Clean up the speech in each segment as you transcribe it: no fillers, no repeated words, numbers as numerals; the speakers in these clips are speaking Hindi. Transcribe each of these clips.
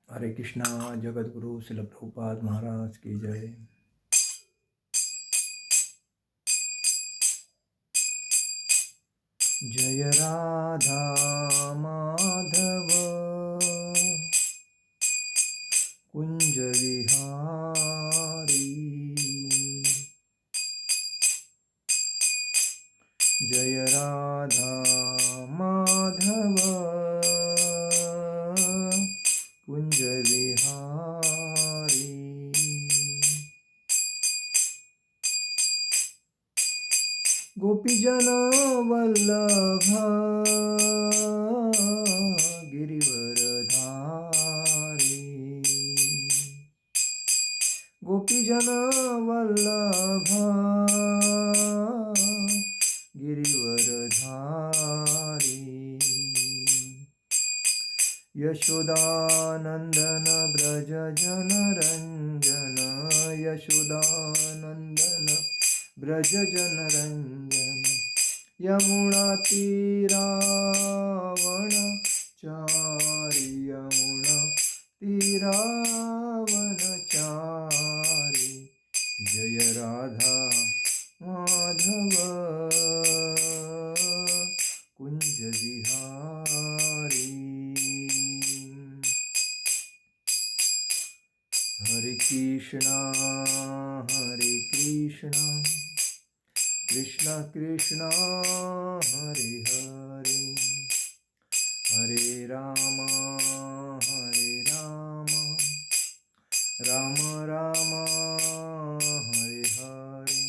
हरे कृष्णा। जगत गुरु श्रील प्रभुपाद महाराज की जय। जय राधा माधव कुंज विहारी, जय राधा माधव कुंज विहारी। गोपीजन वल्लभ गिरिवरधारी, गोपीजन वल्लभ गिरिवरधारी। यशोदानंदन ब्रज जनरंजन, यशोदानंदन ब्रज जनरंजन। यमुना तीरावण चारि, यमुना तीरावण चारि। जय राधा माधव कुंज विहारी। हरे कृष्णा कृष्णा कृष्णा हरे हरे, हरे राम राम राम हरे हरे।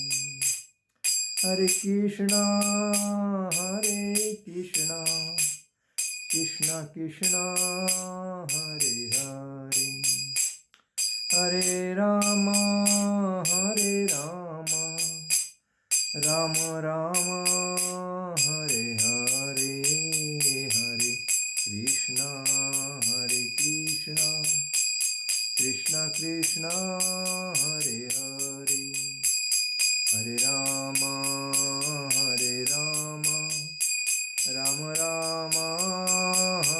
हरे कृष्णा कृष्णा कृष्णा हरे हरे, हरे राम राम राम हरे हरे। हरे कृष्णा कृष्णा कृष्णा हरे हरे, हरे राम राम राम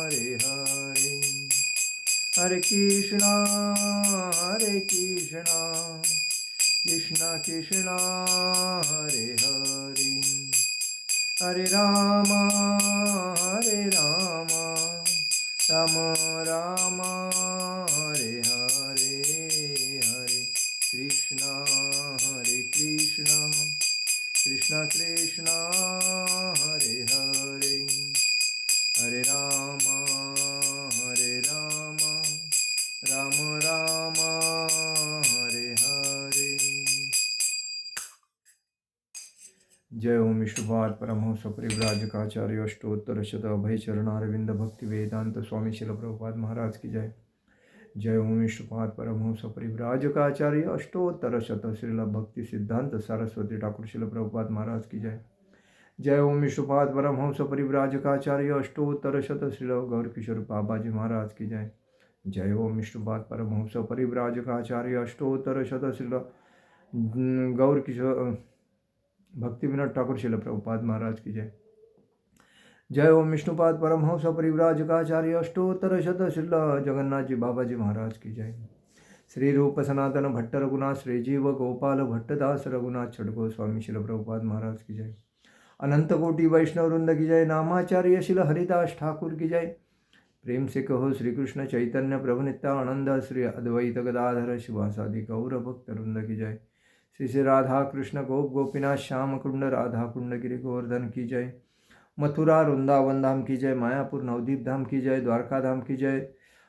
हरे हरे। हरे कृष्णा कृष्णा कृष्णा हरे हरे, हरे राम राम राम हरे हरे। हरे कृष्णा कृष्णा कृष्णा हरे हरे, हरे राम राम राम हरे हरे। जय ओम विष्णुपाद परमहंस परिव्राजकाचार्य अष्टोत्तर शत अभय चरणारविंद भक्ति वेदांत स्वामी शिल प्रभुपाद महाराज की जय। जय ओम विष्णुपाद परमहंस परिव्राजकाचार्य अष्टोत्तर शत श्रील भक्ति सिद्धांत सरस्वती ठाकुर शिल प्रभुपाद महाराज की जय। जय ओम विष्णुपाद परमहंस परिव्राजकाचार्य अष्टोत्तर शत श्रील गौर किशोर बाबाजी महाराज की जय। जय ओम विष्णुपाद परमहंस परिव्राजकाचार्य अष्टोत्तर शत श्रील गौर किशोर भक्ति विनोद ठाकुर शिल प्रभुपाद महाराज की जय। जय ओम विष्णुपाद परमहंस परिव्राजकाचार्य अष्टोत्तर शत श्रील जगन्नाथ जी बाबा जी महाराज की जय। श्री रूप सनातन भट्ट रघुनाथ श्री जीव गोपाल भट्टदास रघुनाथ छड़गो स्वामी शिल प्रभुपाद महाराज की जय। अनंत कोटि वैष्णव वृंद की जय। नामाचार्य शिल हरिदास ठाकुर की जय। प्रेम से कहो श्री कृष्ण चैतन्य प्रभु नित्यानंद श्री अद्वैत गदाधर शिवासादि गौर भक्त वृंद की जय। श्री श्री राधा कृष्ण गोप गोपीनाथ श्याम कुंड राधा कुंड गिरि गोवर्धन की जय। मथुरा वृंदावन धाम की जय। मायापुर नवदीप धाम की जय। द्वारका धाम की जय।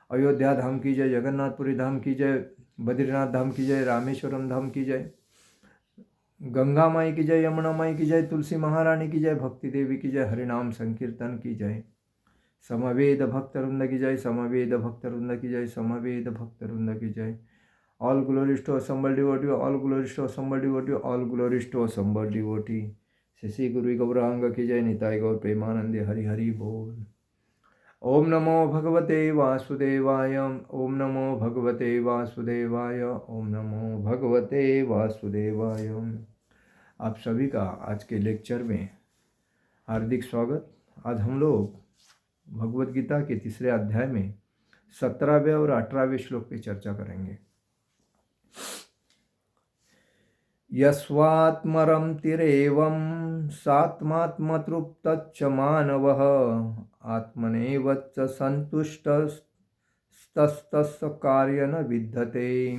अयोध्या धाम की जय। जगन्नाथपुरी धाम की जय। बद्रीनाथ धाम की जय। रामेश्वरम धाम की जय। गंगा माई की जय। यमुना माई की जय। तुलसी महारानी की जय। भक्ति देवी की जय। हरिनाम संकीर्तन की जय। समवेद भक्त वृंद की जय। समवेद भक्त वृंद की जय। समवेद भक्त वृंद की जय। All glories to assembled devotee, all glories to assembled devotee, all glories to assembled devotee. Shashi गुरु गौरांग की जय। निताय गौर प्रेमानंद हरि हरि बोल। ओम नमो भगवते वासुदेवाय, ओम नमो भगवते वासुदेवाय, ओम नमो भगवते वासुदेवाय। आप सभी का आज के लेक्चर में हार्दिक स्वागत। आज हम लोग भगवत गीता के तीसरे अध्याय में 17वें और 18वें श्लोक की चर्चा करेंगे। यस्वात्मरतिरेवं सात्मात्मतृप्तश्च मानवः आत्मनेव च संतुष्टस्तस्य कार्य न विद्यते।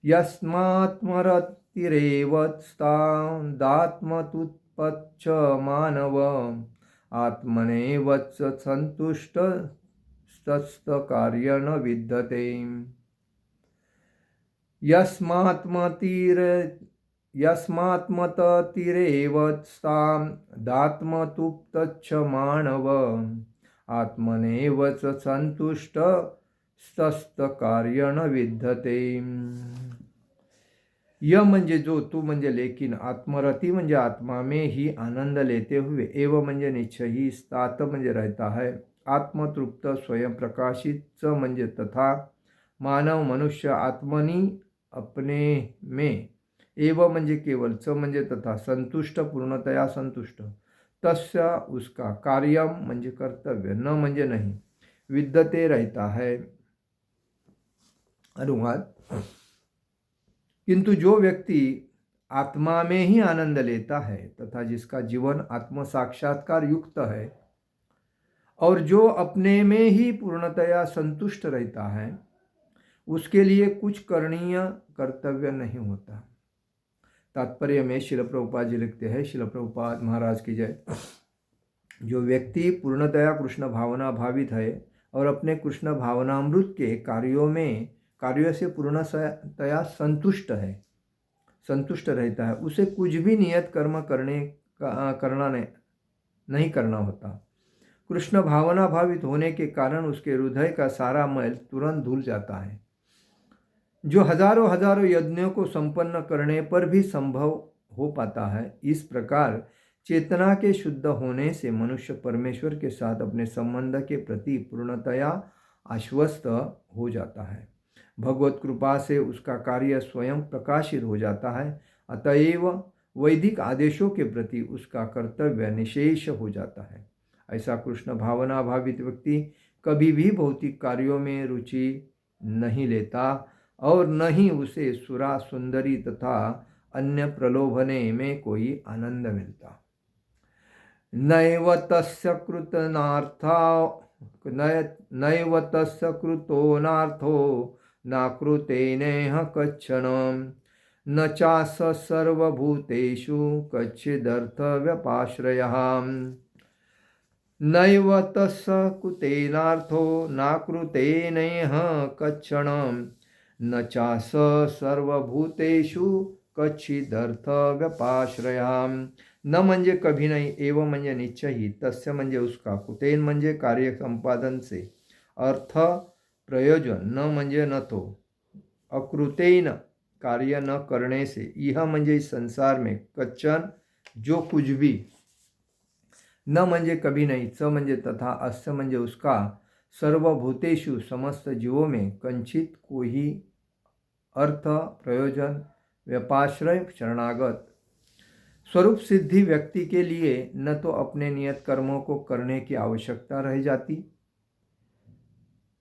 यस्मात्मरतिरेव तादात्मतुत्पच्च मानव आत्मनेव च संतुष्टस्तस्य कार्य न विद्यते। यस्मात्मततिरेव तादात्मतुप्तश्च मानव आत्मनेव च संतुष्टस्तस्य कार्य न विद्यते। यह म्हणजे जो, तू म्हणजे लेकिन, आत्मरति म्हणजे आत्मा में ही आनंद लेते हुए, एवं म्हणजे निश्चय ही, स्तात म्हणजे रहता है, आत्मतृप्त स्वयं प्रकाशित, च म्हणजे तथा, मानव मनुष्य आत्मनि अपने में, एवं म्हणजे केवल, च म्हणजे तथा, संतुष्ट पूर्णतया संतुष्ट, तस्य उसका, कार्यम म्हणजे कर्तव्य, न म्हणजे नहीं, विद्यते रहता है। अनुवाद: किंतु जो व्यक्ति आत्मा में ही आनंद लेता है तथा जिसका जीवन आत्म साक्षात्कार युक्त है और जो अपने में ही पूर्णतया संतुष्ट रहता है, उसके लिए कुछ करणीय कर्तव्य नहीं होता। तात्पर्य में शिल प्रभुपाद जी लिखते हैं, शिल प्रभुपाद महाराज की जय। जो व्यक्ति पूर्णतया कृष्ण भावना भावित है और अपने कृष्ण भावनामृत के कार्यों से पूर्णतया संतुष्ट रहता है, उसे कुछ भी नियत कर्म नहीं करना होता। कृष्ण भावना भावित होने के कारण उसके हृदय का सारा मैल तुरंत धुल जाता है, जो हजारों यज्ञों को संपन्न करने पर भी संभव हो पाता है। इस प्रकार चेतना के शुद्ध होने से मनुष्य परमेश्वर के साथ अपने संबंध के प्रति पूर्णतया आश्वस्त हो जाता है। भगवत कृपा से उसका कार्य स्वयं प्रकाशित हो जाता है, अतएव वैदिक आदेशों के प्रति उसका कर्तव्य निशेष हो जाता है। ऐसा कृष्ण भावना भावित व्यक्ति कभी भी भौतिक कार्यों में रुचि नहीं लेता और न ही उसे सुरा सुंदरी तथा अन्य प्रलोभने में कोई आनंद मिलता। नैव तस्य कृतोनार्थो नाकृतेनेह कच्छनं न चास सर्वभूतेषु कच्चिदर्थव्यपाश्रयः। नैव तस्य कृतेनार्थो नाकृतेनेह कच्छनं न चास सर्वभूतेषु कच्चिदर्थव्यपाश्रयः। न म्हणजे कभी नहीं, एवं म्हणजे निश्चय ही, तस्य म्हणजे उसका, कृतेन म्हणजे कार्य संपादन से, अर्थ प्रयोजन, न म्हणजे न तो, अकृतेन कार्य न करने से, यह म्हणजे संसार में, कच्चन जो कुछ भी, न म्हणजे कभी नहीं, च म्हणजे तथा, अस्य म्हणजे उसका, सर्वभूतेषु समस्त जीवों में, कंचित कोई अर्थ प्रयोजन व्यपाश्रय शरणागत स्वरूप सिद्धि व्यक्ति के लिए न तो अपने नियत कर्मों को करने की आवश्यकता रह जाती,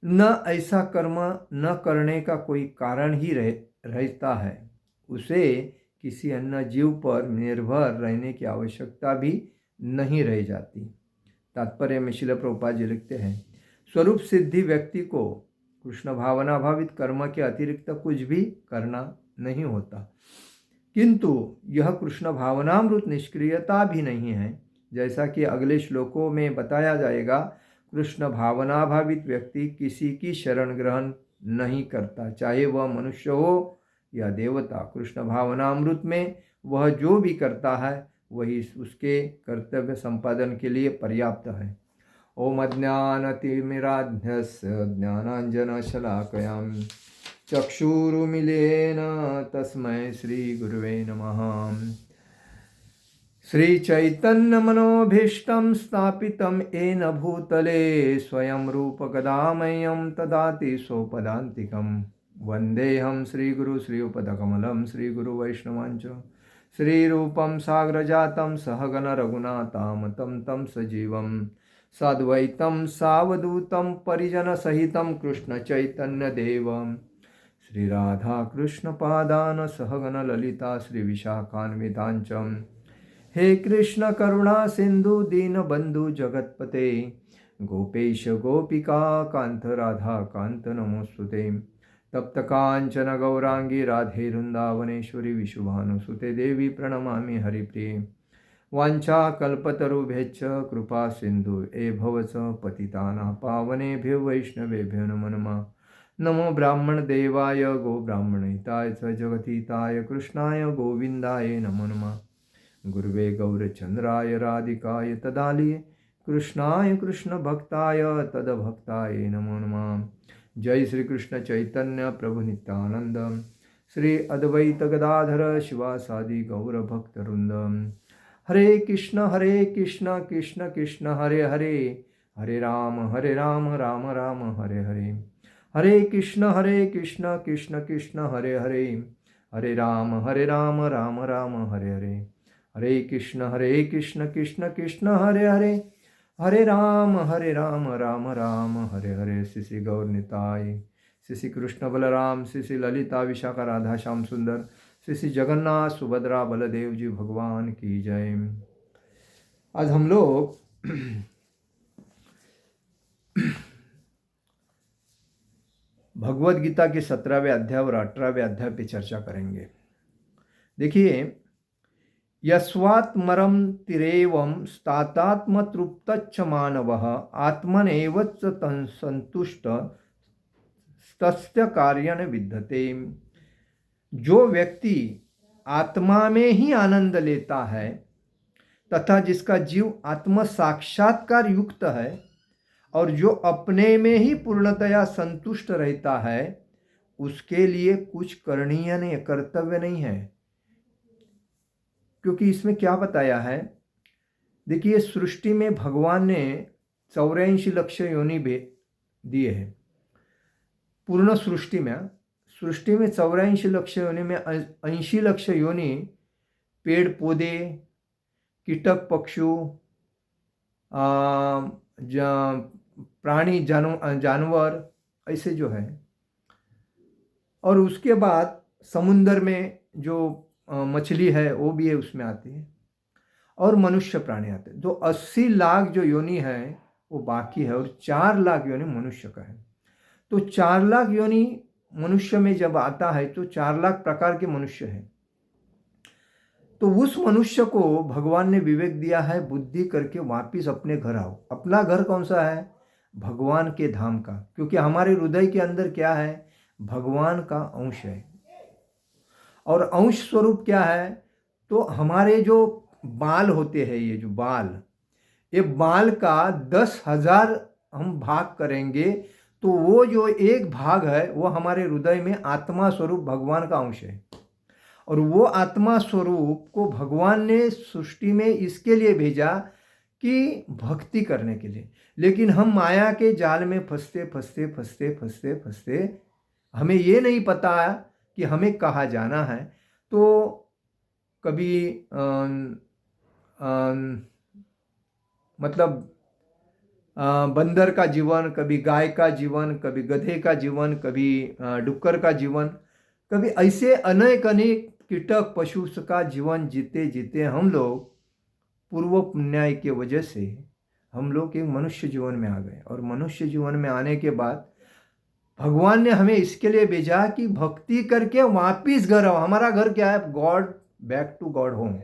न ऐसा कर्म न करने का कोई कारण ही रहता है। उसे किसी अन्य जीव पर निर्भर रहने की आवश्यकता भी नहीं रह जाती। तात्पर्य में श्रील प्रभुपाद जी लिखते हैं, स्वरूप सिद्धि व्यक्ति को कृष्ण भावना भावित कर्म के अतिरिक्त कुछ भी करना नहीं होता, किंतु यह कृष्ण भावनामृत निष्क्रियता भी नहीं है, जैसा कि अगले श्लोकों में बताया जाएगा। कृष्ण भावना भावित व्यक्ति किसी की शरण ग्रहण नहीं करता, चाहे वह मनुष्य हो या देवता। कृष्ण भावनामृत में वह जो भी करता है वही उसके कर्तव्य संपादन के लिए पर्याप्त है। ओम अज्ञानतिमिरान्धस्य ज्ञानाञ्जनशलाकयां चक्षुरुन्मीलितेन तस्मै श्रीगुरुवे नमः। श्रीचैतन्यमनोभीष्टं स्थापितं येन भूतले स्वयं रूपकदामह्यं ददाति स्वपदान्तिकं। वन्देऽहं श्रीगुरु श्रीयुतपदकमलं श्रीगुरुवैष्णवांच श्रीरूपं साग्रजातं सहगण रघुनाथामतं तं सजीवं साद्वैतं सावधूतं परिजनसहितं कृष्णचैतन्यदेवं श्रीराधाकृष्णपादान् सहगणललिता श्रीविशाखान्विताञ्च। हे कृष्ण करुणा सिंधु दीनबंधु जगत्पते गोपेश गोपिका कांत राधा कांत नमोस्तुते। तप्त कांचन गौरांगी राधे वृंदावनेश्वरी विशुभानुसुते देवी प्रणमामि हरिप्रिये। वाञ्छा कल्पतरुभ्यश्च कृपा सिंधु एभवच पतितानां पावनेभ्यो वैष्णवेभ्यो नमो नमः। नमो ब्राह्मण देवाय गो ब्राह्मणहिताय च जगतीताय कृष्णाय गोविंदाय नमो नमः। गुरुवे गौरचंद्राय राधिकाय तदालिये कृष्णाय कृष्ण भक्ताय तदभक्ताय नमो नमः। जय श्री कृष्ण चैतन्य प्रभु नित्यानंद श्री अद्वैत गदाधर शिवासादि गौर भक्तवृंद। हरे कृष्ण कृष्ण कृष्ण हरे हरे, हरे राम राम राम हरे हरे। हरे कृष्ण कृष्ण कृष्ण हरे हरे, हरे राम राम राम हरे हरे। हरे कृष्ण कृष्ण कृष्ण हरे हरे, हरे राम राम राम हरे हरे। श्री श्री गौर निताय, श्री श्री कृष्ण बलराम, श्री श्री ललिता विशाखा राधा श्याम सुंदर, श्री श्री जगन्नाथ सुभद्रा बलदेव जी भगवान की जय। आज हम लोग भगवद गीता के 17वें अध्याय और 18वें अध्याय पे चर्चा करेंगे। देखिए, यस्वात्मरम तिरेवम स्तातात्मतृप्तच्च मानवः आत्मनेव संतुष्ट तस्य कार्यन विद्यते। जो व्यक्ति आत्मा में ही आनंद लेता है तथा जिसका जीव आत्म साक्षात्कार युक्त है और जो अपने में ही पूर्णतया संतुष्ट रहता है, उसके लिए कुछ करणीय नहीं, कर्तव्य नहीं है। क्योंकि इसमें क्या बताया है, देखिए, सृष्टि में भगवान ने 84 लक्ष योनि दिए हैं। पूर्ण सृष्टि में 84 लक्ष योनि में 80 लक्ष योनि पेड़ पौधे, कीटक पक्षु, प्राणी जानवर ऐसे जो है, और उसके बाद समुंदर में जो मछली है वो भी है, उसमें आती है, और मनुष्य प्राणी आते हैं। तो 80 लाख जो योनि है वो बाकी है, और 4 लाख योनि मनुष्य का है। तो 4 लाख योनि मनुष्य में जब आता है तो 4 लाख प्रकार के मनुष्य हैं। तो उस मनुष्य को भगवान ने विवेक दिया है, बुद्धि करके वापिस अपने घर आओ। अपना घर कौन सा है? भगवान के धाम का। क्योंकि हमारे हृदय के अंदर क्या है? भगवान का अंश है। और अंश स्वरूप क्या है? तो हमारे जो बाल होते हैं, ये जो बाल, ये बाल का 10,000 हम भाग करेंगे तो वो जो एक भाग है वो हमारे हृदय में आत्मा स्वरूप भगवान का अंश है। और वो आत्मा स्वरूप को भगवान ने सृष्टि में इसके लिए भेजा कि भक्ति करने के लिए। लेकिन हम माया के जाल में फंसते हमें ये नहीं पता कि हमें कहाँ जाना है। तो कभी मतलब बंदर का जीवन, कभी गाय का जीवन, कभी गधे का जीवन, कभी डुक्कर का जीवन, कभी ऐसे अनेक कीटक पशु का जीवन जीते जीते हम लोग पूर्व पुण्याय के वजह से हम लोग एक मनुष्य जीवन में आ गए। और मनुष्य जीवन में आने के बाद भगवान ने हमें इसके लिए भेजा कि भक्ति करके वापिस घर आओ। हमारा घर क्या है? God, back to God home.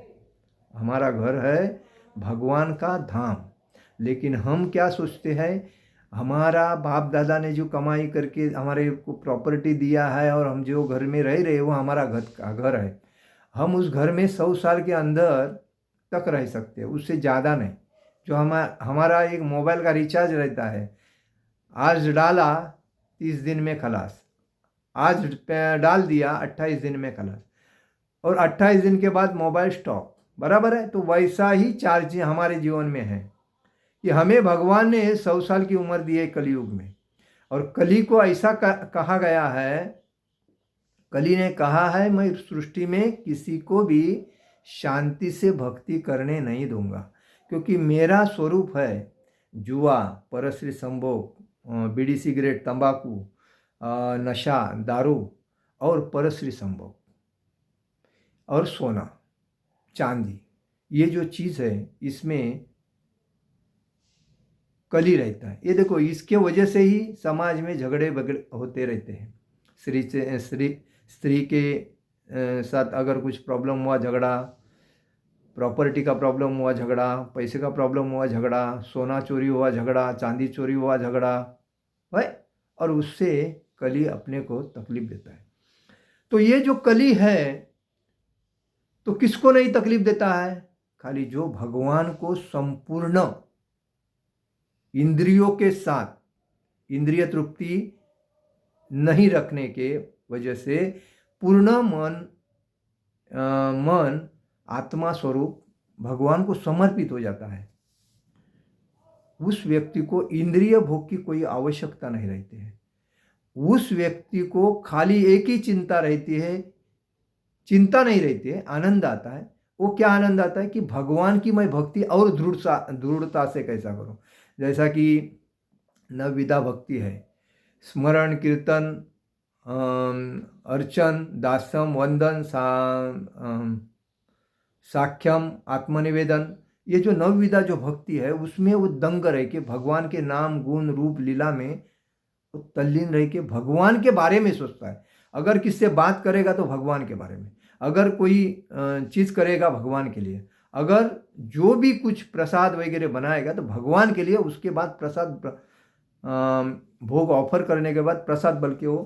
हमारा घर है भगवान का धाम। लेकिन हम क्या सोचते हैं? हमारा बाप दादा ने जो कमाई करके हमारे को प्रॉपर्टी दिया है और हम जो घर में रह रहे वो हमारा घर है। हम उस घर में 100 साल के अंदर तक रह सकते हैं, उससे ज़्यादा नहीं। जो हमारा एक मोबाइल का रिचार्ज रहता है, आज डाला 30 दिन में खलास, आज डाल दिया 28 दिन में खलास, और 28 दिन के बाद मोबाइल स्टॉप, बराबर है। तो वैसा ही चार्ज हमारे जीवन में है कि हमें भगवान ने 100 साल की उम्र दी है कलयुग में। और कली को ऐसा कहा गया है, कली ने कहा है, मैं सृष्टि में किसी को भी शांति से भक्ति करने नहीं दूंगा, क्योंकि मेरा स्वरूप है जुआ, परस्त्री संभोग, बीड़ी सिगरेट, तंबाकू, नशा, दारू और परस्त्री संभोग और सोना, चांदी, ये जो चीज़ है इसमें कली रहता है। ये देखो, इसके वजह से ही समाज में झगड़े बगड़े होते रहते हैं। स्त्री के साथ अगर कुछ प्रॉब्लम हुआ, झगड़ा, प्रॉपर्टी का प्रॉब्लम हुआ, झगड़ा, पैसे का प्रॉब्लम हुआ, झगड़ा, सोना चोरी हुआ, झगड़ा, चांदी चोरी हुआ, झगड़ा, भाई, और उससे कली अपने को तकलीफ देता है। तो ये जो कली है तो किसको नहीं तकलीफ देता है? खाली जो भगवान को संपूर्ण इंद्रियों के साथ इंद्रिय तृप्ति नहीं रखने के वजह से पूर्ण मन आत्मा स्वरूप भगवान को समर्पित हो जाता है, उस व्यक्ति को इंद्रिय भोग की कोई आवश्यकता नहीं रहती है। उस व्यक्ति को खाली एक ही चिंता रहती है, चिंता नहीं रहती है, आनंद आता है। वो क्या आनंद आता है कि भगवान की मैं भक्ति और दृढ़ता से कैसा करूं। जैसा कि नवविधा भक्ति है, स्मरण, कीर्तन, अर्चन, दास्यम, वंदन, साख्यम, आत्मनिवेदन, ये जो नवविधा जो भक्ति है उसमें वो दंग रह के भगवान के नाम, गुण, रूप, लीला में वो तल्लीन रह के भगवान के बारे में सोचता है। अगर किससे बात करेगा तो भगवान के बारे में, अगर कोई चीज़ करेगा भगवान के लिए, अगर जो भी कुछ प्रसाद वगैरह बनाएगा तो भगवान के लिए, उसके बाद प्रसाद भोग ऑफर करने के बाद प्रसाद बल्कि वो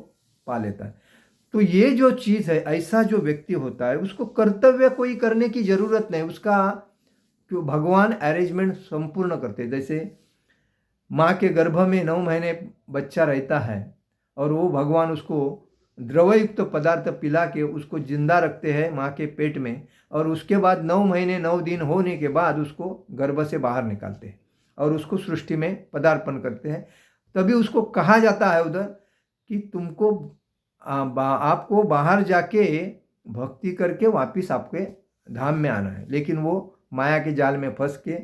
पा लेता है। तो ये जो चीज़ है, ऐसा जो व्यक्ति होता है उसको कर्तव्य कोई करने की जरूरत नहीं, उसका क्यों भगवान अरेंजमेंट संपूर्ण करते हैं। जैसे माँ के गर्भ में 9 महीने बच्चा रहता है और वो भगवान उसको द्रवयुक्त पदार्थ पिला के उसको जिंदा रखते हैं माँ के पेट में, और उसके बाद 9 महीने 9 दिन होने के बाद उसको गर्भ से बाहर निकालते हैं और उसको सृष्टि में पदार्पण करते हैं। तभी उसको कहा जाता है उधर कि तुमको आपको बाहर जाके भक्ति करके वापिस आपके धाम में आना है। लेकिन वो माया के जाल में फंस के,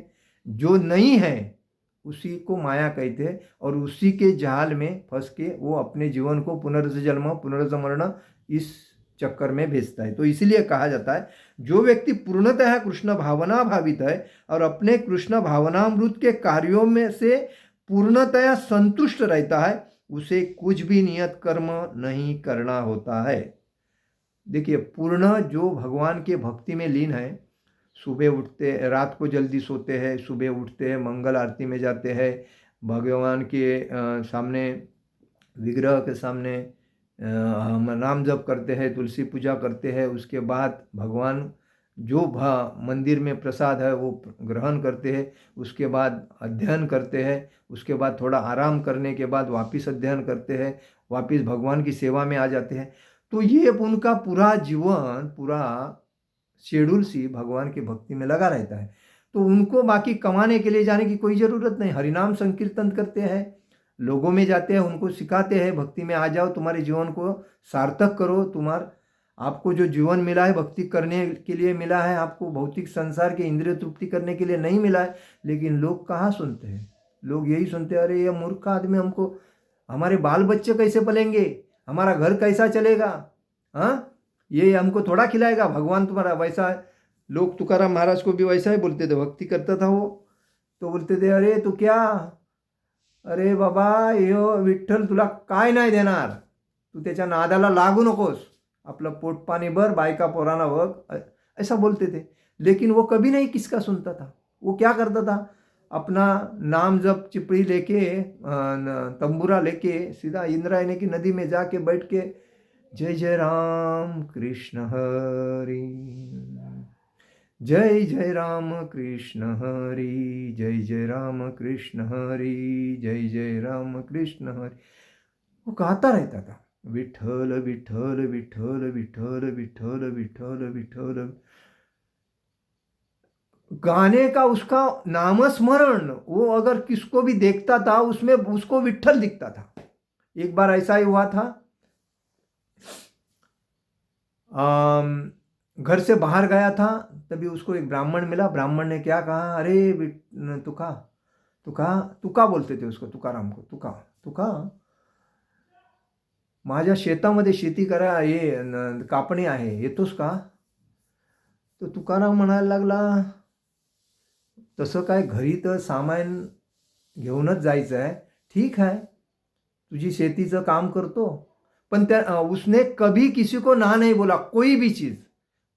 जो नहीं है उसी को माया कहते हैं, और उसी के जाल में फंस के वो अपने जीवन को पुनर्जन्म पुनर्जमरण इस चक्कर में भेजता है। तो इसीलिए कहा जाता है जो व्यक्ति पूर्णतः कृष्ण भावना भावित है और अपने कृष्ण भावनामृत के कार्यों में से पूर्णतया संतुष्ट रहता है, उसे कुछ भी नियत कर्म नहीं करना होता है। देखिए, पूर्ण जो भगवान के भक्ति में लीन है, सुबह उठते, रात को जल्दी सोते हैं, सुबह उठते हैं, मंगल आरती में जाते हैं, भगवान के सामने, विग्रह के सामने हम नाम जप करते हैं, तुलसी पूजा करते हैं, उसके बाद भगवान जो मंदिर में प्रसाद है वो ग्रहण करते हैं, उसके बाद अध्ययन करते हैं, उसके बाद थोड़ा आराम करने के बाद वापस अध्ययन करते हैं, वापस भगवान की सेवा में आ जाते हैं। तो ये उनका पूरा जीवन, पूरा शेड्यूल सी भगवान की भक्ति में लगा रहता है। तो उनको बाकी कमाने के लिए जाने की कोई ज़रूरत नहीं। हरिनाम संकीर्तन करते हैं, लोगों में जाते हैं, उनको सिखाते हैं भक्ति में आ जाओ, तुम्हारे जीवन को सार्थक करो, आपको जो जीवन मिला है भक्ति करने के लिए मिला है, आपको भौतिक संसार के इंद्रिय तृप्ति करने के लिए नहीं मिला है। लेकिन लोग कहाँ सुनते हैं? लोग यही सुनते हैं, अरे ये मूर्ख आदमी, हमको हमारे बाल बच्चे कैसे पलेंगे, हमारा घर कैसा चलेगा, हाँ, ये हमको थोड़ा खिलाएगा, भगवान तुम्हारा वैसा है। लोग तुकाराम महाराज को भी वैसा ही बोलते थे, भक्ति करता था वो, तो बोलते थे अरे तू क्या, अरे बाबा यो विठ्ठल तुला काय नाही देणार, तू त्याच्या नादाला लागू नकोस, आपलं पोट पाणी भर, बायका पोराना बघ, ऐसा बोलते थे। लेकिन वो कभी नहीं किसका सुनता था। वो क्या करता था, अपना नाम जप चिपड़ी लेके, तंबूरा लेके सीधा इंद्रायणी की नदी में जाके बैठ के जय जय राम कृष्ण हरि, जय जय राम कृष्ण हरि, जय जय राम कृष्ण हरि, जय जय राम कृष्ण हरि, वो गाता रहता था, विठ्ठल विठ्ठल विठ्ठल विठ्ठल विठ्ठल विठ्ठल विठ्ठल। गाने का उसका नामस्मरण, वो अगर किसको भी देखता था उसमें उसको विठ्ठल दिखता था। एक बार ऐसा ही हुआ था, घर से बाहर गया था, तभी उसको एक ब्राह्मण मिला। ब्राह्मण ने क्या कहा, अरे तुका तुका बोलते ते उसको, तुकाराम को. तुका माझ्या शेतामध्ये शेती करा, हे कापणी आहे, येतोस का? तो तुकाराम म्हणायला लागला, तसं काय, घरी तर सामान घेऊनच जायचं आहे. ठीक आहे, तुझी शेतीचं काम करतो. पण उसने कभी किसी को ना नहीं बोला, कोई भी चीज़.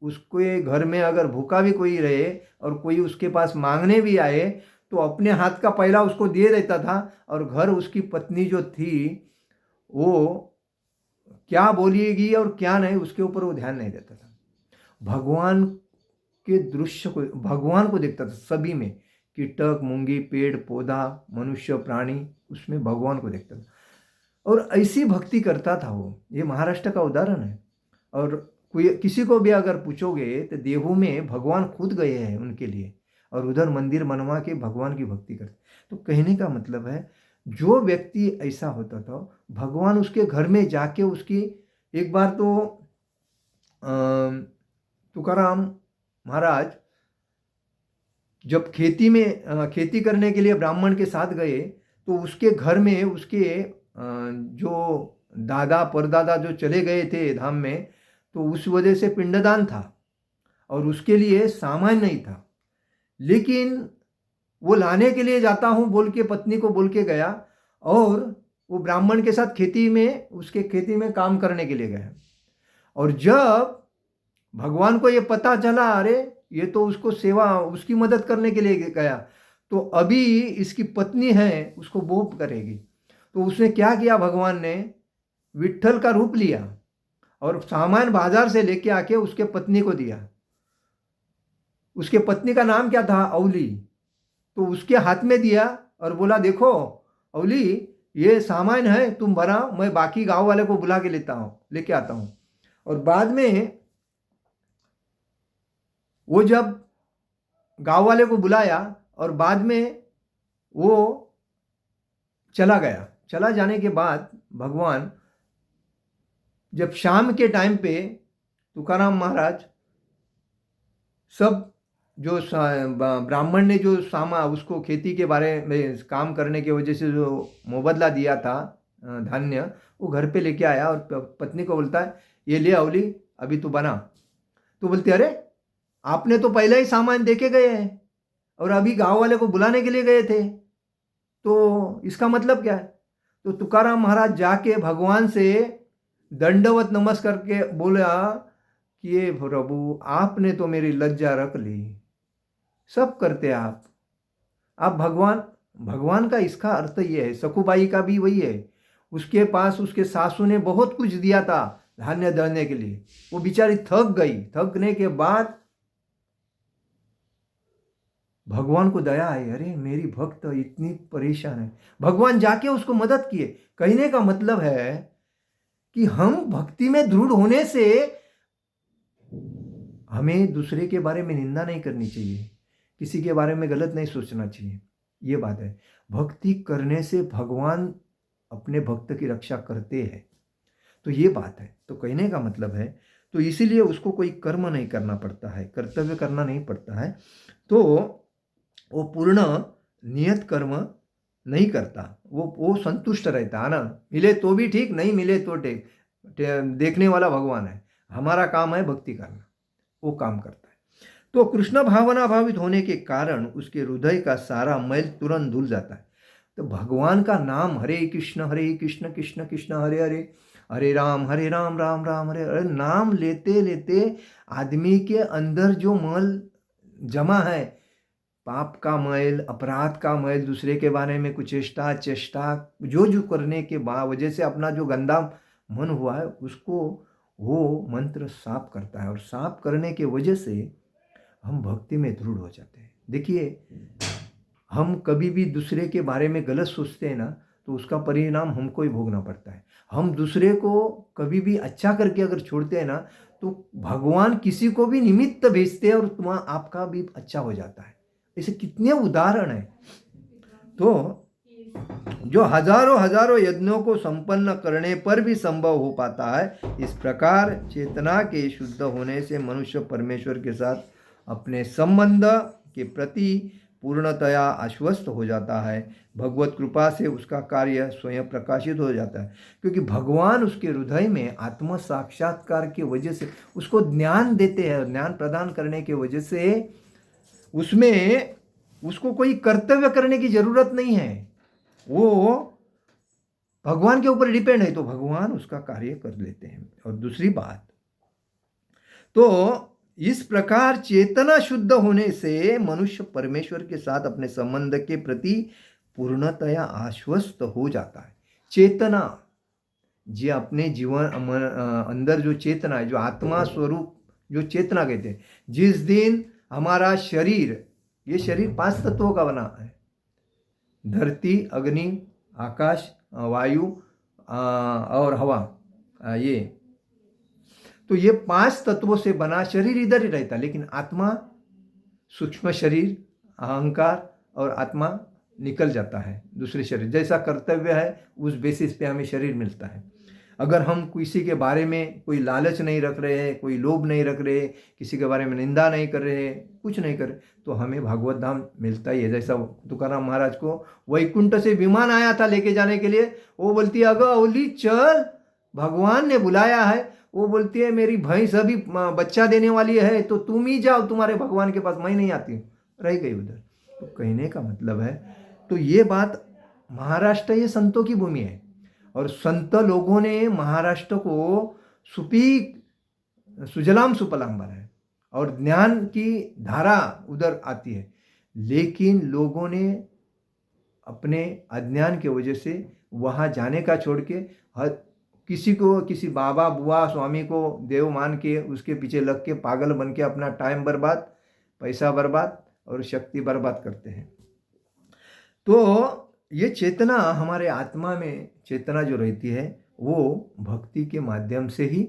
उसके घर में अगर भूखा भी कोई रहे और कोई उसके पास मांगने भी आए तो अपने हाथ का पहला उसको दे देता था. और घर उसकी पत्नी जो थी वो क्या बोलेगी और क्या नहीं उसके ऊपर वो ध्यान नहीं देता था. भगवान के दृश्य को, भगवान को देखता था सभी में. कीटक, मूंगी, पेड़ पौधा, मनुष्य, प्राणी, उसमें भगवान को देखता था. और ऐसी भक्ति करता था वो. ये महाराष्ट्र का उदाहरण है. और कोई किसी को भी अगर पूछोगे तो देहू में भगवान खुद गए हैं उनके लिए, और उधर मंदिर बनवा के भगवान की भक्ति करते. तो कहने का मतलब है, जो व्यक्ति ऐसा होता था, भगवान उसके घर में जाके उसकी, एक बार तो तुकाराम महाराज जब खेती करने के लिए ब्राह्मण के साथ गए तो उसके घर में उसके जो दादा परदादा जो चले गए थे धाम में, तो उस वजह से पिंडदान था और उसके लिए सामान नहीं था. लेकिन वो लाने के लिए जाता हूँ बोल के पत्नी को बोल के गया, और वो ब्राह्मण के साथ उसके खेती में काम करने के लिए गया. और जब भगवान को ये पता चला, अरे ये तो उसको सेवा, उसकी मदद करने के लिए गया, तो अभी इसकी पत्नी है उसको बोप करेगी. तो उसने क्या किया, भगवान ने विट्ठल का रूप लिया और सामान बाजार से लेके आके उसके पत्नी को दिया. उसके पत्नी का नाम क्या था, अवली. तो उसके हाथ में दिया और बोला, देखो अवली, ये सामान है, तुम भरा, मैं बाकी गांव वाले को बुला के लेके आता हूँ. और बाद में वो जब गांव वाले को बुलाया और बाद में वो चला गया. चला जाने के बाद भगवान जब शाम के टाइम पे तुकाराम महाराज सब जो ब्राह्मण ने जो उसको खेती के बारे में काम करने की वजह से जो मुबदला दिया था धान्य, वो घर पे लेके आया और पत्नी को बोलता है, ये ले अवली, अभी तू बना. तो बोलते, अरे आपने तो पहले ही सामान देके गए हैं और अभी गांव वाले को बुलाने के लिए गए थे, तो इसका मतलब क्या है? तो तुकाराम महाराज जाके भगवान से दंडवत नमस्कार करके बोला कि ये प्रभु, आपने तो मेरी लज्जा रख ली, सब करते आप भगवान का इसका अर्थ ये है. सखुबाई का भी वही है. उसके पास उसके सासू ने बहुत कुछ दिया था धान्य दलने के लिए, वो बेचारी थक गई. थकने के बाद भगवान को दया आई, अरे मेरी भक्त इतनी परेशान है, भगवान जाके उसको मदद किए. कहने का मतलब है कि हम भक्ति में दृढ़ होने से हमें दूसरे के बारे में निंदा नहीं करनी चाहिए, किसी के बारे में गलत नहीं सोचना चाहिए. ये बात है. भक्ति करने से भगवान अपने भक्त की रक्षा करते हैं. तो ये बात है. तो कहने का मतलब है, तो इसीलिए उसको कोई कर्म नहीं करना पड़ता है, कर्तव्य करना नहीं पड़ता है. तो वो पूर्ण नियत कर्म नहीं करता, वो संतुष्ट रहता है ना. मिले तो भी ठीक, नहीं मिले तो ठीक, देखने वाला भगवान है. हमारा काम है भक्ति करना, वो काम करता है. तो कृष्ण भावना भावित होने के कारण उसके हृदय का सारा मैल तुरंत धुल जाता है. तो भगवान का नाम हरे कृष्ण कृष्ण कृष्ण हरे हरे, हरे राम राम राम हरे हरे, नाम लेते लेते आदमी के अंदर जो मैल जमा है, पाप का मैल, अपराध का मैल, दूसरे के बारे में कुछ चेष्टा जो करने के वजह से अपना जो गंदा मन हुआ है, उसको वो मंत्र साफ करता है. और साफ करने के वजह से हम भक्ति में दृढ़ हो जाते हैं. देखिए, हम कभी भी दूसरे के बारे में गलत सोचते हैं ना, तो उसका परिणाम हमको ही भोगना पड़ता है. हम दूसरे को कभी भी अच्छा करके अगर छोड़ते हैं ना, तो भगवान किसी को भी निमित्त भेजते हैं और आपका भी अच्छा हो जाता है. ऐसे कितने उदाहरण हैं. तो जो हजारों यज्ञों को संपन्न करने पर भी संभव हो पाता है. इस प्रकार चेतना के शुद्ध होने से मनुष्य परमेश्वर के साथ अपने संबंध के प्रति पूर्णतया आश्वस्त हो जाता है। भगवत कृपा से उसका कार्य स्वयं प्रकाशित हो जाता है, क्योंकि भगवान उसके हृदय में आत्म साक्षात्कार की वजह से उसको ज्ञान देते हैं। ज्ञान प्रदान करने की वजह से उसमें उसको कोई कर्तव्य करने की जरूरत नहीं है, वो भगवान के ऊपर डिपेंड है, तो भगवान उसका कार्य कर लेते हैं। और दूसरी बात, तो इस प्रकार चेतना शुद्ध होने से मनुष्य परमेश्वर के साथ अपने संबंध के प्रति पूर्णतया आश्वस्त हो जाता है। चेतना जी अपने जीवन अंदर जो चेतना है, जो आत्मा स्वरूप जो चेतना कहते हैं, जिस दिन हमारा शरीर, ये शरीर 5 तत्वों का बना है, धरती, अग्नि, आकाश, वायु और हवा, ये तो ये 5 तत्वों से बना शरीर इधर ही रहता है। लेकिन आत्मा, सूक्ष्म शरीर, अहंकार और आत्मा निकल जाता है दूसरे शरीर। जैसा कर्तव्य है उस बेसिस पे हमें शरीर मिलता है। अगर हम किसी के बारे में कोई लालच नहीं रख रहे हैं, कोई लोभ नहीं रख रहे, किसी के बारे में निंदा नहीं कर रहे, कुछ नहीं कर रहे, तो हमें भागवत धाम मिलता ही है। जैसा तुकाराम महाराज को वैकुंठ से विमान आया था लेके जाने के लिए, वो बोलती है अगो ओली चल, भगवान ने बुलाया है। वो बोलती है मेरी भैंस अभी बच्चा देने वाली है, तो तुम ही जाओ तुम्हारे भगवान के पास, मैं नहीं आती हूँ, रह गई उधर। तो कहने का मतलब है, तो ये बात, महाराष्ट्र ये संतों की भूमि है और संत लोगों ने महाराष्ट्र को सुजलाम सुफलाम बनाया और ज्ञान की धारा उधर आती है। लेकिन लोगों ने अपने अज्ञान की वजह से वहाँ जाने का छोड़ के किसी को, किसी बाबा बुआ स्वामी को देव मान के उसके पीछे लग के पागल बन के अपना टाइम बर्बाद, पैसा बर्बाद और शक्ति बर्बाद करते हैं। तो ये चेतना हमारे आत्मा में, चेतना जो रहती है वो भक्ति के माध्यम से ही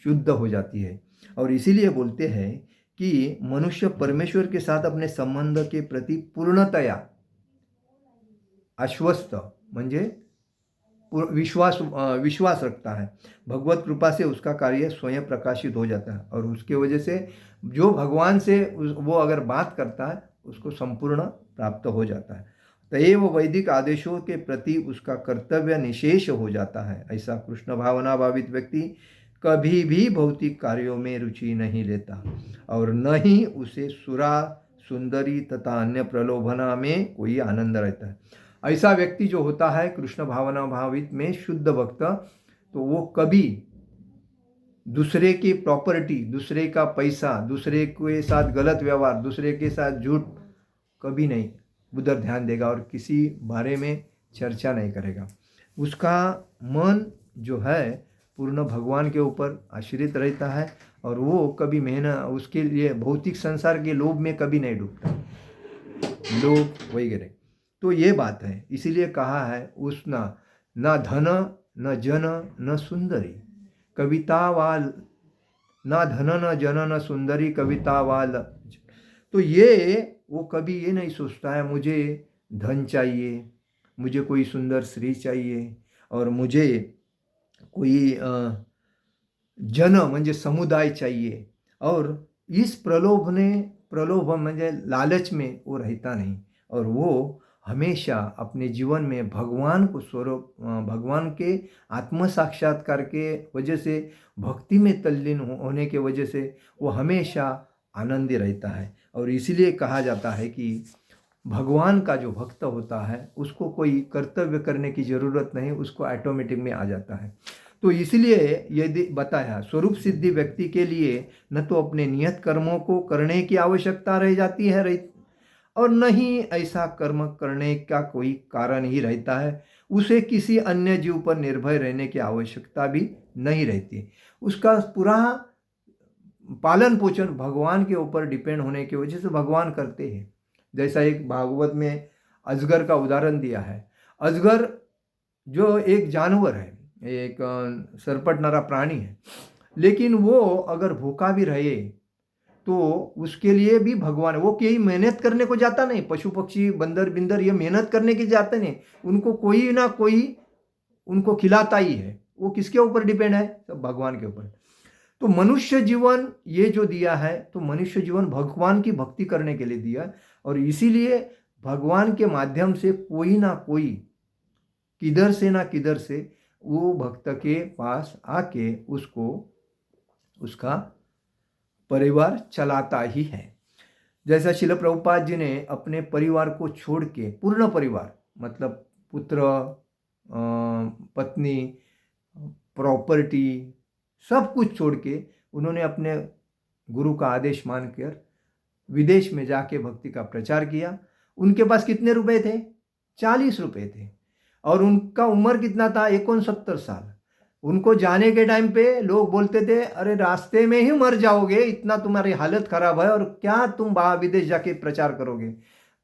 शुद्ध हो जाती है। और इसीलिए बोलते हैं कि मनुष्य परमेश्वर के साथ अपने संबंध के प्रति पूर्णतया आश्वस्त, म्हणजे विश्वास रखता है। भगवत कृपा से उसका कार्य स्वयं प्रकाशित हो जाता है और उसके वजह से जो भगवान से वो अगर बात करता है उसको संपूर्ण प्राप्त हो जाता है। तएव वैदिक आदेशों के प्रति उसका कर्तव्य निशेष हो जाता है। ऐसा कृष्ण भावना भावित व्यक्ति कभी भी भौतिक कार्यों में रुचि नहीं लेता और न ही उसे सुरा, सुंदरी तथा अन्य प्रलोभना में कोई आनंद रहता है। ऐसा व्यक्ति जो होता है कृष्ण भावना भावित में शुद्ध भक्त, तो वो कभी दूसरे की प्रॉपर्टी, दूसरे का पैसा, दूसरे के साथ गलत व्यवहार, दूसरे के साथ झूठ कभी नहीं उधर ध्यान देगा और किसी बारे में चर्चा नहीं करेगा। उसका मन जो है पूर्ण भगवान के ऊपर आश्रित रहता है और वो कभी मेहनत, उसके लिए भौतिक संसार के लोभ में कभी नहीं डूबता, लोभ वगैरह। तो ये बात है, इसीलिए कहा है उसना न धन न जन न सुंदरी कविता वाल, न धन न जन न सुंदरी कविता वाल। तो ये वो कभी ये नहीं सोचता है मुझे धन चाहिए, मुझे कोई सुंदर स्त्री चाहिए और मुझे कोई जन म्हणजे समुदाय चाहिए, और इस प्रलोभ म्हणजे लालच में वो रहता नहीं। और वो हमेशा अपने जीवन में भगवान को स्वरूप, भगवान के आत्म साक्षात्कार के वजह से, भक्ति में तल्लीन होने के वजह से वो हमेशा आनंदी रहता है। और इसीलिए कहा जाता है कि भगवान का जो भक्त होता है उसको कोई कर्तव्य करने की ज़रूरत नहीं, उसको ऑटोमेटिक में आ जाता है। तो इसलिए यदि बताया, स्वरूप सिद्धि व्यक्ति के लिए न तो अपने नियत कर्मों को करने की आवश्यकता रह जाती है और न ही ऐसा कर्म करने का कोई कारण ही रहता है। उसे किसी अन्य जीव पर निर्भर रहने की आवश्यकता भी नहीं रहती। उसका पूरा पालन पोषण भगवान के ऊपर डिपेंड होने की वजह से भगवान करते हैं। जैसा एक भागवत में अजगर का उदाहरण दिया है। अजगर जो एक जानवर है, एक सरपटनारा प्राणी है, लेकिन वो अगर भूखा भी रहे तो उसके लिए भी भगवान, वो कहीं मेहनत करने को जाता नहीं। पशु पक्षी बंदर बिंदर ये मेहनत करने के जाते नहीं, उनको कोई ना कोई उनको खिलाता ही है। वो किसके ऊपर डिपेंड है? सब भगवान के ऊपर। तो मनुष्य जीवन ये जो दिया है, तो मनुष्य जीवन भगवान की भक्ति करने के लिए दिया और इसीलिए भगवान के माध्यम से कोई ना कोई किधर से ना किधर से वो भक्त के पास आके उसको उसका परिवार चलाता ही है। जैसा शिल प्रभुपाद जी ने अपने परिवार को छोड़ के, पूर्ण परिवार मतलब पुत्र, पत्नी, प्रॉपर्टी, सब कुछ छोड़ के उन्होंने अपने गुरु का आदेश मानकर विदेश में जाके भक्ति का प्रचार किया। उनके पास कितने रुपए थे? 40 रुपए थे। और उनका उम्र कितना था? 69 साल। उनको जाने के टाइम पे लोग बोलते थे, अरे रास्ते में ही मर जाओगे, इतना तुम्हारी हालत खराब है और क्या तुम बाहर विदेश जाके प्रचार करोगे।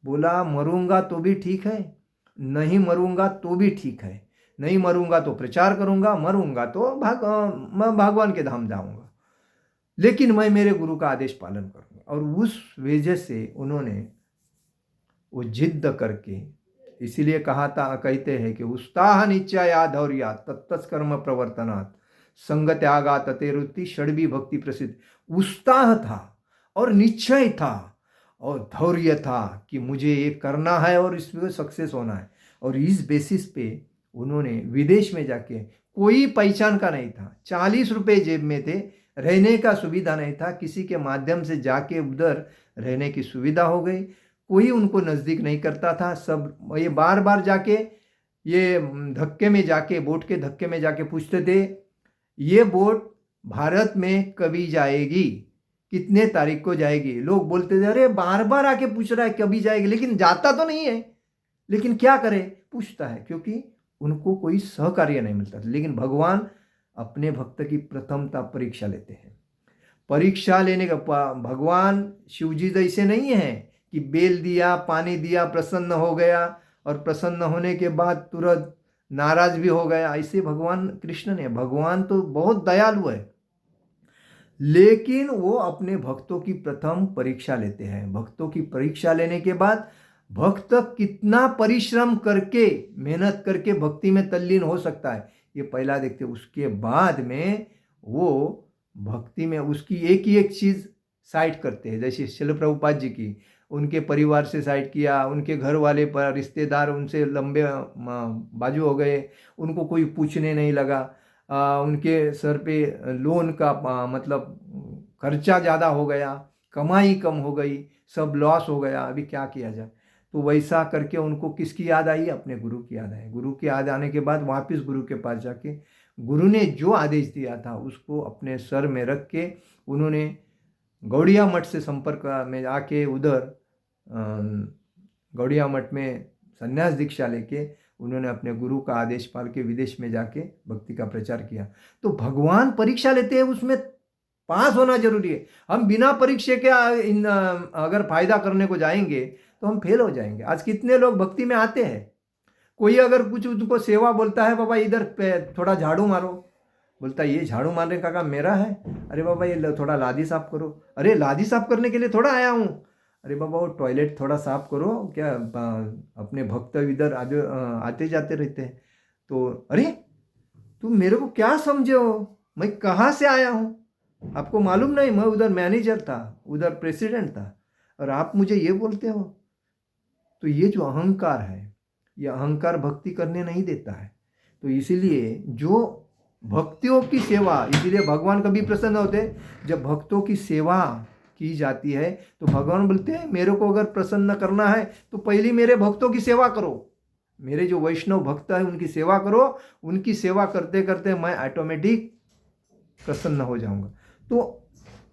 बोला, मरूंगा तो भी ठीक है, नहीं मरूंगा तो भी ठीक है। नहीं मरूंगा तो प्रचार करूंगा, मरूंगा तो मैं भगवान के धाम जाऊंगा, लेकिन मैं मेरे गुरु का आदेश पालन करूंगा। और उस वजह से उन्होंने वो जिद्द करके, इसीलिए कहते हैं कि उत्साह निश्चया धौर्या तत्तत्कर्म प्रवर्तनात् संग त्यागा ततेरुति षड्वी भक्ति प्रसिद्ध। उत्साह था और निश्चय था और धैर्य था कि मुझे ये करना है और इसमें सक्सेस होना है। और इस बेसिस पे उन्होंने विदेश में जाके, कोई पहचान का नहीं था, 40 रुपये जेब में थे, रहने का सुविधा नहीं था, किसी के माध्यम से जाके उधर रहने की सुविधा हो गई। कोई उनको नज़दीक नहीं करता था। सब ये बार बार जाके, ये धक्के में जाके, बोट के धक्के में जाके पूछते थे, ये बोट भारत में कभी जाएगी, कितने तारीख को जाएगी। लोग बोलते थे, अरे बार बार आके पूछ रहा है कभी जाएगी, लेकिन जाता तो नहीं है, लेकिन क्या करे, पूछता है, क्योंकि उनको कोई सहकार्य नहीं मिलता। लेकिन भगवान अपने भक्त की प्रथमता परीक्षा लेते हैं। परीक्षा लेने का भगवान शिवजी जैसे नहीं है कि बेल दिया, पानी दिया, प्रसन्न हो गया और प्रसन्न होने के बाद तुरंत नाराज भी हो गया। ऐसे भगवान कृष्ण ने, भगवान तो बहुत दयालु है, लेकिन वो अपने भक्तों की प्रथम परीक्षा लेते हैं। भक्तों की परीक्षा लेने के बाद भक्त कितना परिश्रम करके, मेहनत करके भक्ति में तल्लीन हो सकता है, ये पहला देखते। उसके बाद में वो भक्ति में उसकी एक ही एक चीज़ साइड करते हैं। जैसे शिल प्रभुपाद जी की, उनके परिवार से साइड किया, उनके घर वाले पर रिश्तेदार उनसे लंबे बाजू हो गए, उनको कोई पूछने नहीं लगा। उनके सर पे लोन का मतलब खर्चा ज़्यादा हो गया, कमाई कम हो गई, सब लॉस हो गया, अभी क्या किया जाए। तो वैसा करके उनको किसकी याद आई? अपने गुरु की याद आई। गुरु की याद आने के बाद वापस गुरु के पास जाके गुरु ने जो आदेश दिया था उसको अपने सर में रख के उन्होंने गौड़िया मठ से संपर्क में आके उधर गौड़िया मठ में संन्यास दीक्षा लेके उन्होंने अपने गुरु का आदेश पाल के विदेश में जाके भक्ति का प्रचार किया। तो भगवान परीक्षा लेते हैं, उसमें पास होना जरूरी है। हम बिना परीक्षा के अगर फायदा करने को जाएंगे तो हम फेल हो जाएंगे। आज कितने लोग भक्ति में आते हैं, कोई अगर कुछ उनको सेवा बोलता है, बाबा इधर थोड़ा झाड़ू मारो, बोलता है ये झाड़ू मारने का काम मेरा है। अरे बाबा ये थोड़ा लादी साफ करो, अरे लादी साफ करने के लिए थोड़ा आया हूँ। अरे बाबा वो टॉयलेट थोड़ा साफ करो, क्या अपने भक्त इधर आते जाते रहते हैं। तो अरे तुम मेरे को क्या समझे हो, मैं कहाँ से आया हूँ, आपको मालूम नहीं मैं उधर मैनेजर था, उधर प्रेसिडेंट था, और आप मुझे ये बोलते हो। तो ये जो अहंकार है, ये अहंकार भक्ति करने नहीं देता है। तो इसीलिए जो भक्तियों की सेवा, इसीलिए भगवान कभी प्रसन्न होते जब भक्तों की सेवा की जाती है। तो भगवान बोलते हैं मेरे को अगर प्रसन्न करना है तो पहले मेरे भक्तों की सेवा करो, मेरे जो वैष्णव भक्त है उनकी सेवा करो, उनकी सेवा करते करते मैं ऑटोमेटिक प्रसन्न हो जाऊंगा। तो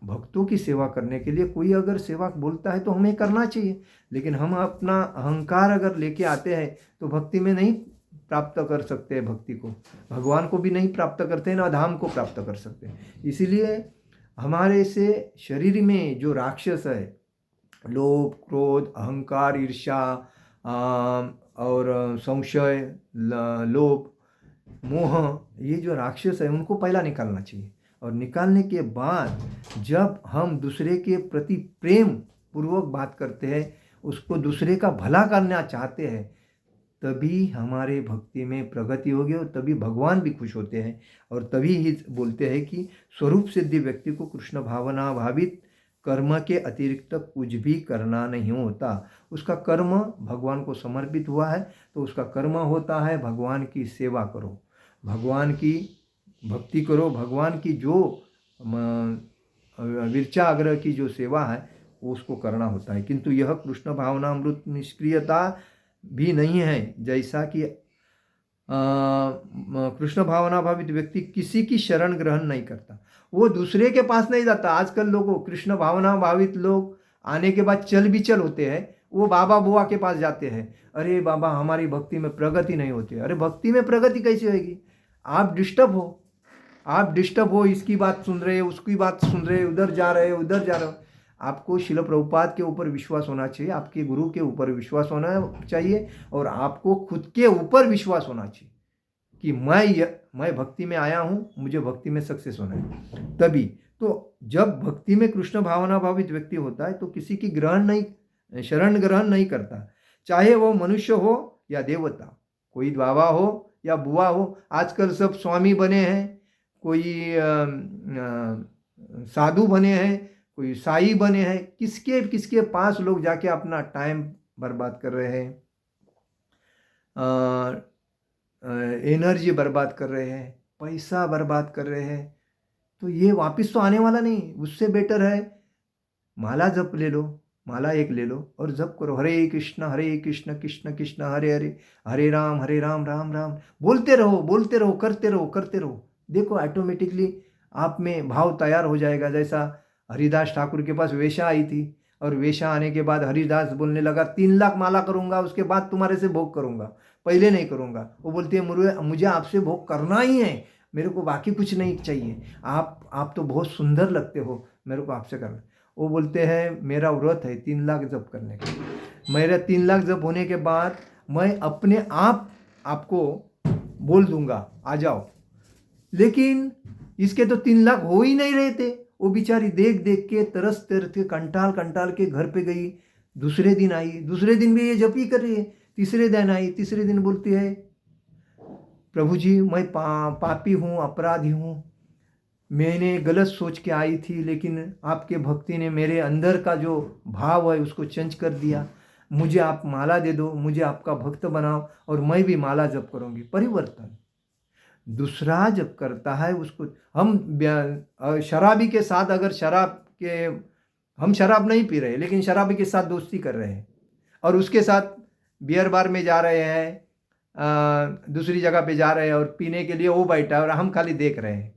भक्तों की सेवा करने के लिए कोई अगर सेवा बोलता है तो हमें करना चाहिए, लेकिन हम अपना अहंकार अगर लेके आते हैं तो भक्ति में नहीं प्राप्त कर सकते हैं। भक्ति को, भगवान को भी नहीं प्राप्त करते हैं, ना धाम को प्राप्त कर सकते हैं। इसीलिए हमारे से शरीर में जो राक्षस है, लोभ, क्रोध, अहंकार, ईर्ष्या और संशय, लोभ, मोह, ये जो राक्षस है उनको पहला निकालना चाहिए। और निकालने के बाद जब हम दूसरे के प्रति प्रेम पूर्वक बात करते हैं, उसको दूसरे का भला करना चाहते हैं, तभी हमारे भक्ति में प्रगति होगी और तभी भगवान भी खुश होते हैं। और तभी ही बोलते हैं कि स्वरूप सिद्धि व्यक्ति को कृष्ण भावना भावित कर्म के अतिरिक्त कुछ भी करना नहीं होता। उसका कर्म भगवान को समर्पित हुआ है तो उसका कर्म होता है भगवान की सेवा करो, भगवान की भक्ति करो, भगवान की जो विरचा आग्रह की जो सेवा है वो उसको करना होता है। किंतु यह कृष्ण भावनामृत निष्क्रियता भी नहीं है। जैसा कि कृष्ण भावना भावित व्यक्ति किसी की शरण ग्रहण नहीं करता, वो दूसरे के पास नहीं जाता। आजकल लोगों कृष्ण भावना भावित लोग आने के बाद चल बिचल होते हैं, वो बाबा बुआ के पास जाते हैं, अरे बाबा हमारी भक्ति में प्रगति नहीं होती। अरे भक्ति में प्रगति कैसे होगी? आप डिस्टर्ब हो, इसकी बात सुन रहे हो, उसकी बात सुन रहे हो, उधर जा रहे हो। आपको शिल प्रभुपाद के ऊपर विश्वास होना चाहिए, आपके गुरु के ऊपर विश्वास होना चाहिए, और आपको खुद के ऊपर विश्वास होना चाहिए कि मैं भक्ति में आया हूँ, मुझे भक्ति में सक्सेस होना है। तभी तो जब भक्ति में कृष्ण भावना भावित व्यक्ति होता है तो किसी की शरण ग्रहण नहीं करता, चाहे वो मनुष्य हो या देवता, कोई बाबा हो या बुआ हो। आजकल सब स्वामी बने हैं, कोई साधु बने हैं, कोई साई बने हैं। किसके पास लोग जाके अपना टाइम बर्बाद कर रहे हैं, एनर्जी बर्बाद कर रहे हैं, पैसा बर्बाद कर रहे हैं। तो ये वापस तो आने वाला नहीं। उससे बेटर है माला जप ले लो, माला एक ले लो और जप करो, हरे कृष्ण कृष्ण कृष्ण हरे हरे, हरे राम राम राम। बोलते रहो, करते रहो। देखो ऑटोमेटिकली आप में भाव तैयार हो जाएगा। जैसा हरिदास ठाकुर के पास वेश्या आई थी और वेश्या आने के बाद हरिदास बोलने लगा 3 लाख माला करूंगा, उसके बाद तुम्हारे से भोग करूंगा, पहले नहीं करूंगा। वो बोलती है मुझे आपसे भोग करना ही है, मेरे को बाकी कुछ नहीं चाहिए। आप तो बहुत सुंदर लगते हो, मेरे को आपसे करना। वो बोलते हैं मेरा व्रत है 3 लाख जप करने का, मेरा 3 लाख जप होने के बाद मैं अपने आपको बोल दूंगा आ जाओ। लेकिन इसके तो 3 लाख हो ही नहीं रहे थे। वो बेचारी देख के तरस के कंटाल के घर पे गई। दूसरे दिन आई, दूसरे दिन भी ये जप ही कर रही है। तीसरे दिन आई, तीसरे दिन बोलती है प्रभु जी मैं पापी हूँ, अपराधी हूँ, मैंने गलत सोच के आई थी, लेकिन आपके भक्ति ने मेरे अंदर का जो भाव है उसको चेंज कर दिया। मुझे आप माला दे दो, मुझे आपका भक्त बनाओ और मैं भी माला जप करूँगी। परिवर्तन दूसरा जब करता है उसको हम शराबी के साथ, अगर हम शराब नहीं पी रहे लेकिन शराबी के साथ दोस्ती कर रहे हैं और उसके साथ बियर बार में जा रहे हैं, दूसरी जगह पे जा रहे हैं और पीने के लिए वो बैठा है और हम खाली देख रहे हैं,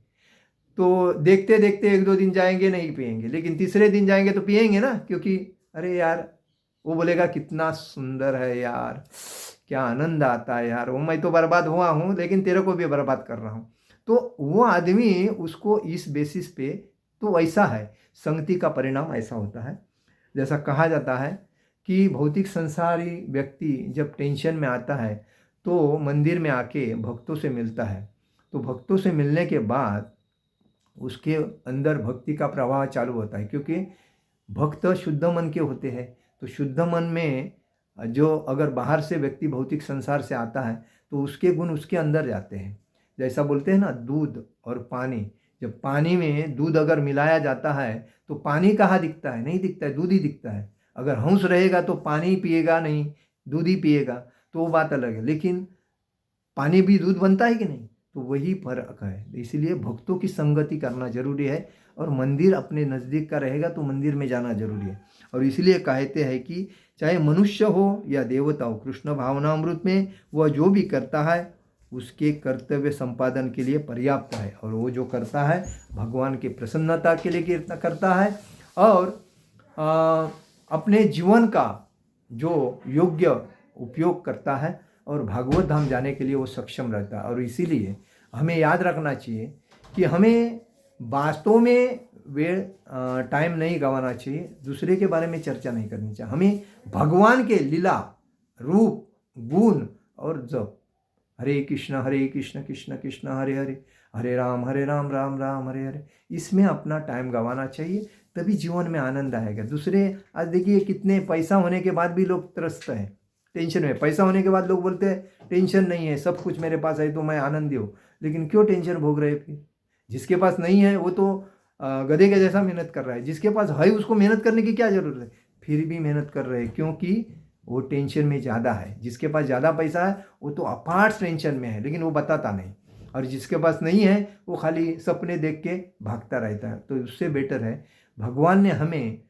तो देखते 1-2 दिन जाएंगे नहीं पिएंगे, लेकिन तीसरे दिन जाएंगे तो पिएंगे ना, क्योंकि अरे यार वो बोलेगा कितना सुंदर है यार, क्या आनंद आता है यार, वो मैं तो बर्बाद हुआ हूँ लेकिन तेरे को भी बर्बाद कर रहा हूँ। तो वो आदमी उसको इस बेसिस पे, तो ऐसा है संगति का परिणाम ऐसा होता है। जैसा कहा जाता है कि भौतिक संसारी व्यक्ति जब टेंशन में आता है तो मंदिर में आके भक्तों से मिलता है, तो भक्तों से मिलने के बाद उसके अंदर भक्ति का प्रवाह चालू होता है, क्योंकि भक्त शुद्ध मन के होते हैं। तो शुद्ध मन में जो अगर बाहर से व्यक्ति भौतिक संसार से आता है तो उसके गुण उसके अंदर जाते हैं। जैसा बोलते हैं ना दूध और पानी, जब पानी में दूध अगर मिलाया जाता है तो पानी कहाँ दिखता है? नहीं दिखता है, दूध ही दिखता है। अगर हंस रहेगा तो पानी पिएगा नहीं, दूध ही पिएगा, तो वो बात अलग है। लेकिन पानी भी दूध बनता है कि नहीं? तो वही फर्क है। इसलिए भक्तों की संगति करना जरूरी है और मंदिर अपने नज़दीक का रहेगा तो मंदिर में जाना जरूरी है। और इसलिए कहते हैं कि चाहे मनुष्य हो या देवता हो, कृष्ण भावनामृत में वह जो भी करता है उसके कर्तव्य संपादन के लिए पर्याप्त है, और वो जो करता है भगवान की प्रसन्नता के लिए करता है और अपने जीवन का जो योग्य उपयोग करता है और भागवत धाम जाने के लिए वो सक्षम रहता है। और इसीलिए हमें याद रखना चाहिए कि हमें वास्तव में टाइम नहीं गंवाना चाहिए, दूसरे के बारे में चर्चा नहीं करनी चाहिए। हमें भगवान के लीला, रूप, गुण और जप, हरे कृष्ण कृष्ण कृष्ण हरे हरे, हरे राम राम राम हरे हरे, इसमें अपना टाइम गंवाना चाहिए, तभी जीवन में आनंद आएगा। दूसरे आज देखिए कितने पैसा होने के बाद भी लोग त्रस्त हैं, टेंशन में। पैसा होने के बाद लोग बोलते हैं टेंशन नहीं है, सब कुछ मेरे पास है तो मैं आनंदी हूँ, लेकिन क्यों टेंशन भोग रहे? फिर जिसके पास नहीं है वो तो गधे के जैसा मेहनत कर रहा है। जिसके पास है उसको मेहनत करने की क्या ज़रूरत है, फिर भी मेहनत कर रहे हैं क्योंकि वो टेंशन में ज़्यादा है। जिसके पास ज़्यादा पैसा है वो तो अपार्ट टेंशन में है, लेकिन वो बताता नहीं। और जिसके पास नहीं है वो खाली सपने देख के भागता रहता है। तो उससे बेटर है, भगवान ने हमें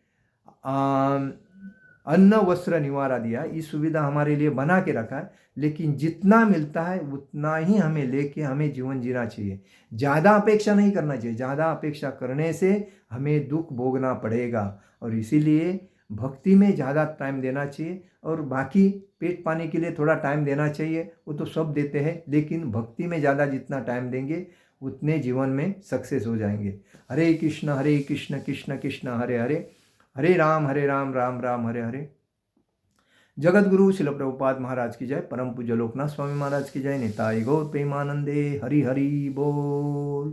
अन्न वस्त्र निवारा दिया, ये सुविधा हमारे लिए बना के रखा है, लेकिन जितना मिलता है उतना ही हमें लेके हमें जीवन जीना चाहिए। ज़्यादा अपेक्षा नहीं करना चाहिए। ज़्यादा अपेक्षा करने से हमें दुख भोगना पड़ेगा। और इसीलिए भक्ति में ज़्यादा टाइम देना चाहिए, और बाकी पेट पाने के लिए थोड़ा टाइम देना चाहिए, वो तो सब देते हैं, लेकिन भक्ति में ज़्यादा जितना टाइम देंगे उतने जीवन में सक्सेस हो जाएंगे। हरे कृष्ण कृष्ण कृष्ण हरे हरे, हरे राम राम राम हरे हरे। जगत गुरु शिल प्रभुपाद महाराज की जय। परम पूज्य लोकनाथ स्वामी महाराज की जय। निताई गौर प्रेमानंदे। हरि हरि बोल।